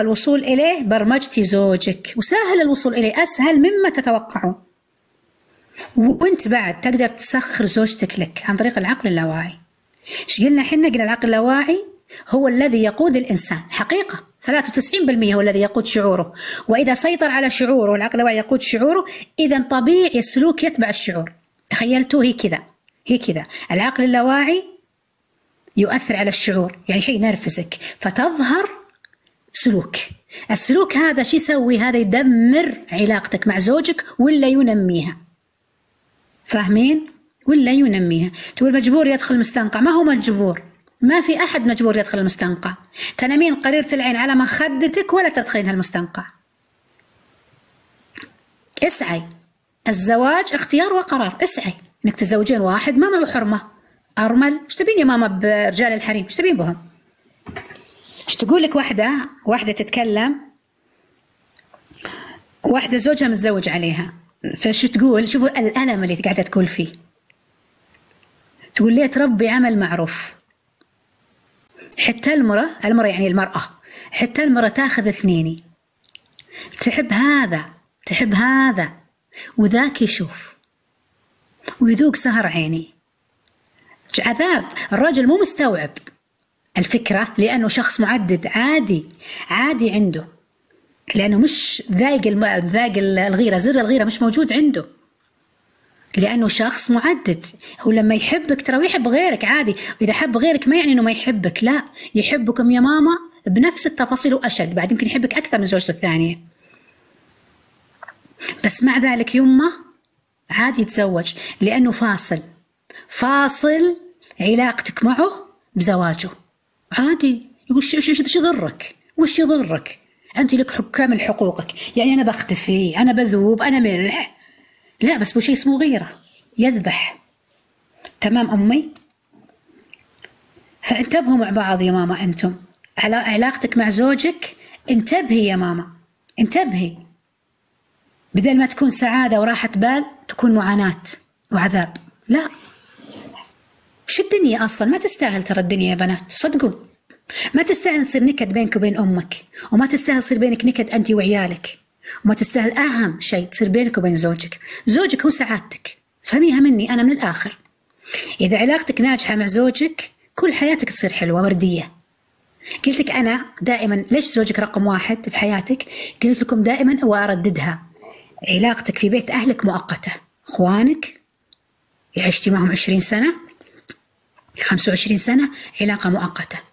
الوصول إليه برمجتي زوجك، وسهل الوصول إليه، أسهل مما تتوقعون. وانت بعد تقدر تسخر زوجتك لك عن طريق العقل اللاواعي. ايش قلنا احنا؟ قلنا العقل اللاواعي هو الذي يقود الإنسان، حقيقة 93% هو الذي يقود شعوره، وإذا سيطر على شعوره والعقل اللاواعي يقود شعوره، إذا طبيعي السلوك يتبع الشعور. تخيلتوا؟ هي كذا العقل اللاواعي يؤثر على الشعور، يعني شيء نرفزك فتظهر سلوك. السلوك هذا شو يسوي؟ هذا يدمر علاقتك مع زوجك ولا ينميها. فاهمين؟ ولا ينميها. تقول مجبور يدخل المستنقع، ما هو مجبور، ما في أحد مجبور يدخل المستنقع. تنامين قريرة العين على مخدتك ولا تدخلين المستنقع. اسعي، الزواج اختيار وقرار، اسعي انك تزوجين واحد ما معه حرمة، أرمل. ايش تبين يا ماما برجال الحريم؟ ايش تبين بهم؟ ايش تقول لك واحدة تتكلم، واحدة زوجها متزوج عليها، فايش تقول؟ شوفوا الألم اللي قاعدة تقول فيه. تقول ليه تربي عمل معروف. حتى المرأة يعني المرأة، حتى المرأة تاخذ اثنين، تحب هذا وذاك يشوف ويذوق سهر عيني. عذاب. الرجل مو مستوعب الفكرة لأنه شخص معدد، عادي عنده، لأنه مش ذايق الغيرة، زر الغيرة مش موجود عنده، لأنه شخص معدد. هو لما يحبك ترى يحب غيرك عادي، وإذا حب غيرك ما يعني إنه ما يحبك، لا، يحبكم يا ماما بنفس التفاصيل وأشد، بعد يمكن يحبك أكثر من زوجته الثانية، بس مع ذلك يمه عادي يتزوج لأنه فاصل علاقتك معه بزواجه. عادي يقول ايش يضرك؟ وش يضرك؟ أنت لك كامل حقوقك، يعني أنا بختفي، أنا بذوب، أنا ملح، لا بس بشيء اسمه غيرة يذبح. تمام أمي؟ فانتبهوا مع بعض يا ماما، أنتم على علاقتك مع زوجك انتبهي يا ماما، انتبهي، بدل ما تكون سعادة وراحة بال تكون معاناة وعذاب. لا، شو الدنيا أصلا ما تستاهل، ترى الدنيا يا بنات صدقوا ما تستاهل تصير نكد بينك وبين أمك، وما تستاهل تصير بينك نكد أنت وعيالك، وما تستاهل أهم شيء تصير بينك وبين زوجك هو سعادتك. فهميها مني أنا من الآخر، إذا علاقتك ناجحة مع زوجك كل حياتك تصير حلوة وردية. قلتك أنا دائما ليش زوجك رقم واحد في حياتك؟ قلت لكم دائما وأرددها، علاقتك في بيت أهلك مؤقتة، إخوانك عشتي معهم 20 سنة 25 سنة، علاقة مؤقتة.